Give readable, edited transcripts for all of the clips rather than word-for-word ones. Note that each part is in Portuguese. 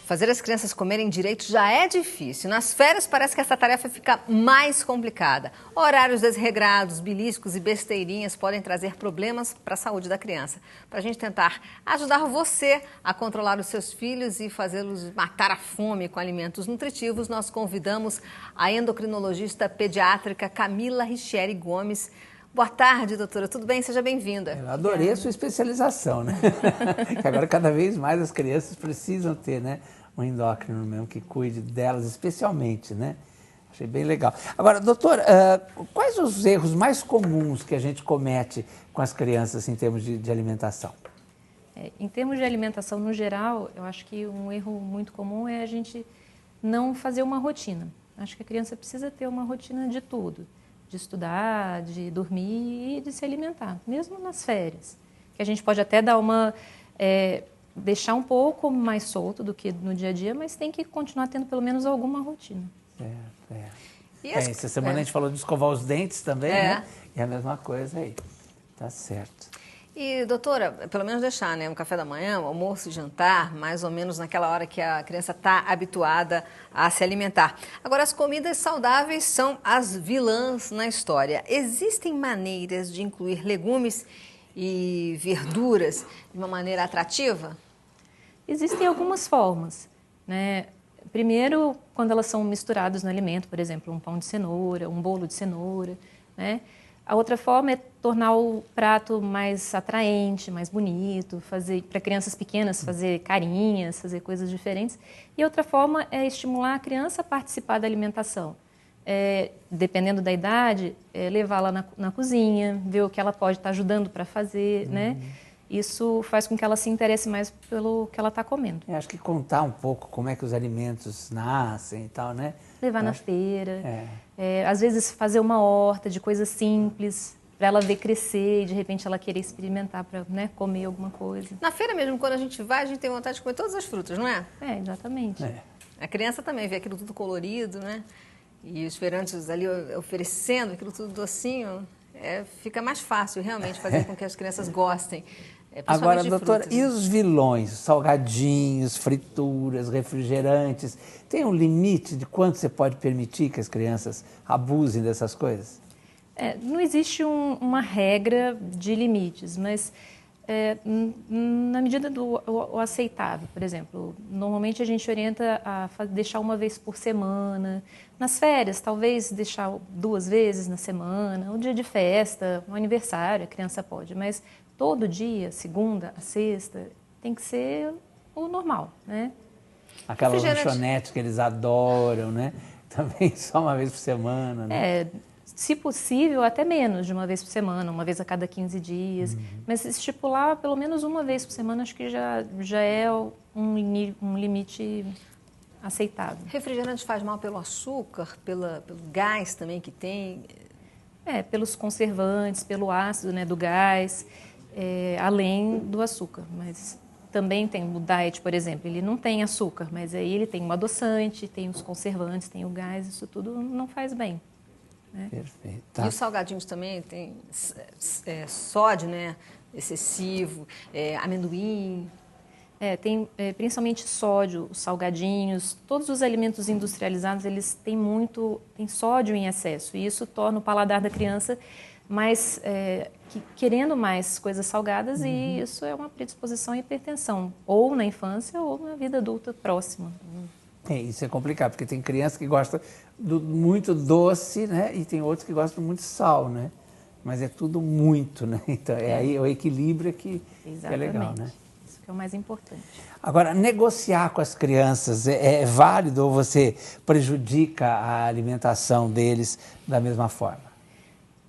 Fazer as crianças comerem direito já é difícil. Nas férias parece que essa tarefa fica mais complicada. Horários desregrados, beliscos e besteirinhas podem trazer problemas para a saúde da criança. Para a gente tentar ajudar você a controlar os seus filhos e fazê-los matar a fome com alimentos nutritivos, nós convidamos a endocrinologista pediátrica Camila Richieri Gomes. Boa tarde, doutora. Tudo bem? Seja bem-vinda. Eu adorei a sua especialização, né? Que agora cada vez mais as crianças precisam ter, né, um endócrino mesmo que cuide delas especialmente, né? Achei bem legal. Agora, doutor, quais os erros mais comuns que a gente comete com as crianças em termos de alimentação? Em termos de alimentação no geral, eu acho que um erro muito comum é a gente não fazer uma rotina. Acho que a criança precisa ter uma rotina de tudo. De estudar, de dormir e de se alimentar, mesmo nas férias. Que a gente pode até dar deixar um pouco mais solto do que no dia a dia, mas tem que continuar tendo pelo menos alguma rotina. Essa semana a gente falou de escovar os dentes também, né? E a mesma coisa aí. Tá certo. E, doutora, pelo menos deixar, né, um café da manhã, um almoço e jantar, mais ou menos naquela hora que a criança está habituada a se alimentar. Agora, as comidas saudáveis são as vilãs na história. Existem maneiras de incluir legumes e verduras de uma maneira atrativa? Existem algumas formas, né? Primeiro, quando elas são misturadas no alimento, por exemplo, um pão de cenoura, um bolo de cenoura, né? A outra forma é tornar o prato mais atraente, mais bonito, fazer para crianças pequenas fazer carinhas, fazer coisas diferentes. E outra forma é estimular a criança a participar da alimentação. Dependendo da idade, levá-la na cozinha, ver o que ela pode estar ajudando para fazer, né? Isso faz com que ela se interesse mais pelo que ela está comendo. Eu acho que contar um pouco como é que os alimentos nascem e tal, né? Levar na feira, às vezes fazer uma horta de coisas simples, para ela ver crescer e de repente ela querer experimentar para, né, comer alguma coisa. Na feira mesmo, quando a gente vai, a gente tem vontade de comer todas as frutas, não é? Exatamente. A criança também vê aquilo tudo colorido, né? E os feirantes ali oferecendo aquilo tudo docinho, fica mais fácil realmente fazer com que as crianças gostem. Agora, doutora, e os vilões? Salgadinhos, frituras, refrigerantes, tem um limite de quanto você pode permitir que as crianças abusem dessas coisas? Não existe uma regra de limites, mas na medida do aceitável. Por exemplo, normalmente a gente orienta a deixar uma vez por semana. Nas férias, talvez deixar 2 vezes na semana. Um dia de festa, um aniversário, a criança pode. Mas todo dia, segunda a sexta, tem que ser o normal, né? Aquela lanchonete que eles adoram, né? Também só uma vez por semana, né? Se possível, até menos de uma vez por semana, uma vez a cada 15 dias. Mas estipular pelo menos uma vez por semana, acho que já é um limite aceitável. Refrigerante faz mal pelo açúcar, pelo gás também que tem? Pelos conservantes, pelo ácido, né, do gás, além do açúcar. Mas também tem o diet, por exemplo, ele não tem açúcar, mas aí ele tem um adoçante, tem os conservantes, tem o gás, isso tudo não faz bem. Perfeito. E os salgadinhos também tem sódio, né, excessivo, amendoim. Tem principalmente sódio, os salgadinhos, todos os alimentos industrializados, eles têm sódio em excesso e isso torna o paladar da criança mais, querendo mais coisas salgadas e isso é uma predisposição à hipertensão, ou na infância ou na vida adulta próxima. Isso é complicado, porque tem criança que gosta muito doce, né? E tem outros que gostam muito sal, né? Mas é tudo muito, né? Então, aí o equilíbrio que é legal, né? Isso que é o mais importante. Agora, negociar com as crianças é válido ou você prejudica a alimentação deles da mesma forma?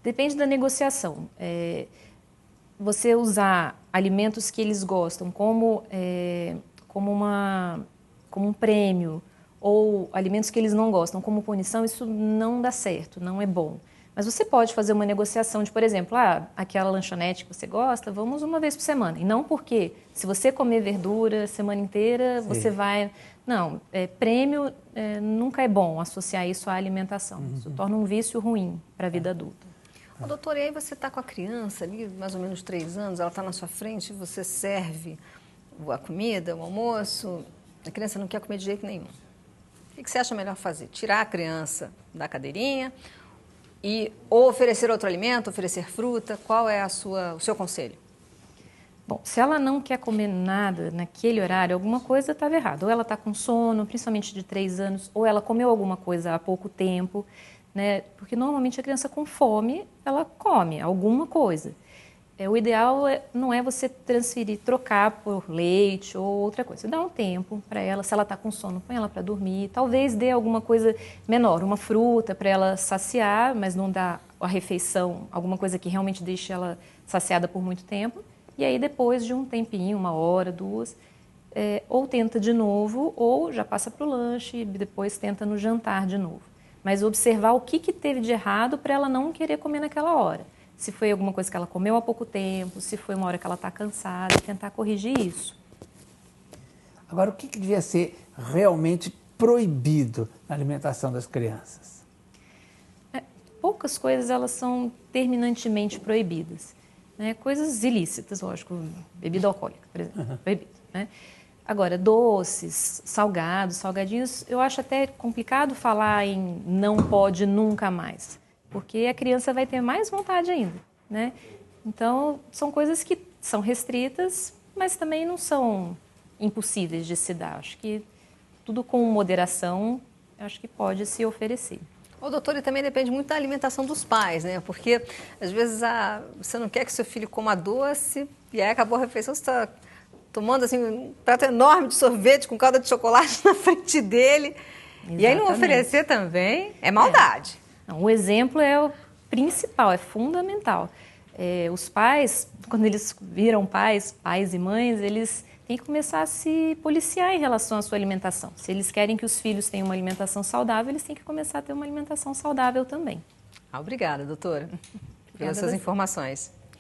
Depende da negociação. Você usar alimentos que eles gostam como um prêmio, ou alimentos que eles não gostam como punição, isso não dá certo, não é bom. Mas você pode fazer uma negociação de, por exemplo, aquela lanchonete que você gosta, vamos uma vez por semana. E não porque, se você comer verdura a semana inteira, você vai... Não, prêmio nunca é bom associar isso à alimentação. Isso torna um vício ruim para a vida adulta. Doutora, e aí você está com a criança ali, mais ou menos 3 anos, ela está na sua frente, você serve a comida, o almoço... A criança não quer comer de jeito nenhum. O que você acha melhor fazer? Tirar a criança da cadeirinha ou oferecer outro alimento, oferecer fruta? Qual é o seu conselho? Bom, se ela não quer comer nada naquele horário, alguma coisa estava errada. Ou ela está com sono, principalmente de 3 anos, ou ela comeu alguma coisa há pouco tempo, né? Porque normalmente a criança com fome, ela come alguma coisa. O ideal não é você trocar por leite ou outra coisa. Você dá um tempo para ela, se ela está com sono, põe ela para dormir. Talvez dê alguma coisa menor, uma fruta para ela saciar, mas não dá a refeição, alguma coisa que realmente deixe ela saciada por muito tempo. E aí depois de um tempinho, 1 hora, 2, ou tenta de novo, ou já passa para o lanche e depois tenta no jantar de novo. Mas observar o que teve de errado para ela não querer comer naquela hora. Se foi alguma coisa que ela comeu há pouco tempo, se foi uma hora que ela está cansada, tentar corrigir isso. Agora, o que devia ser realmente proibido na alimentação das crianças? Poucas coisas elas são terminantemente proibidas. Né? Coisas ilícitas, lógico, bebida alcoólica, por exemplo, proibido. Né? Agora, doces, salgados, salgadinhos, eu acho até complicado falar em não pode nunca mais, porque a criança vai ter mais vontade ainda, né? Então, são coisas que são restritas, mas também não são impossíveis de se dar. Acho que tudo com moderação, acho que pode se oferecer. Ô, doutor, e também depende muito da alimentação dos pais, né? Porque, às vezes, você não quer que seu filho coma doce e aí acabou a refeição, você está tomando assim, um prato enorme de sorvete com calda de chocolate na frente dele. Exatamente. E aí não oferecer também é maldade. O exemplo é o principal, é fundamental. Os pais, quando eles viram pais e mães, eles têm que começar a se policiar em relação à sua alimentação. Se eles querem que os filhos tenham uma alimentação saudável, eles têm que começar a ter uma alimentação saudável também. Obrigada, doutora, pelas suas informações.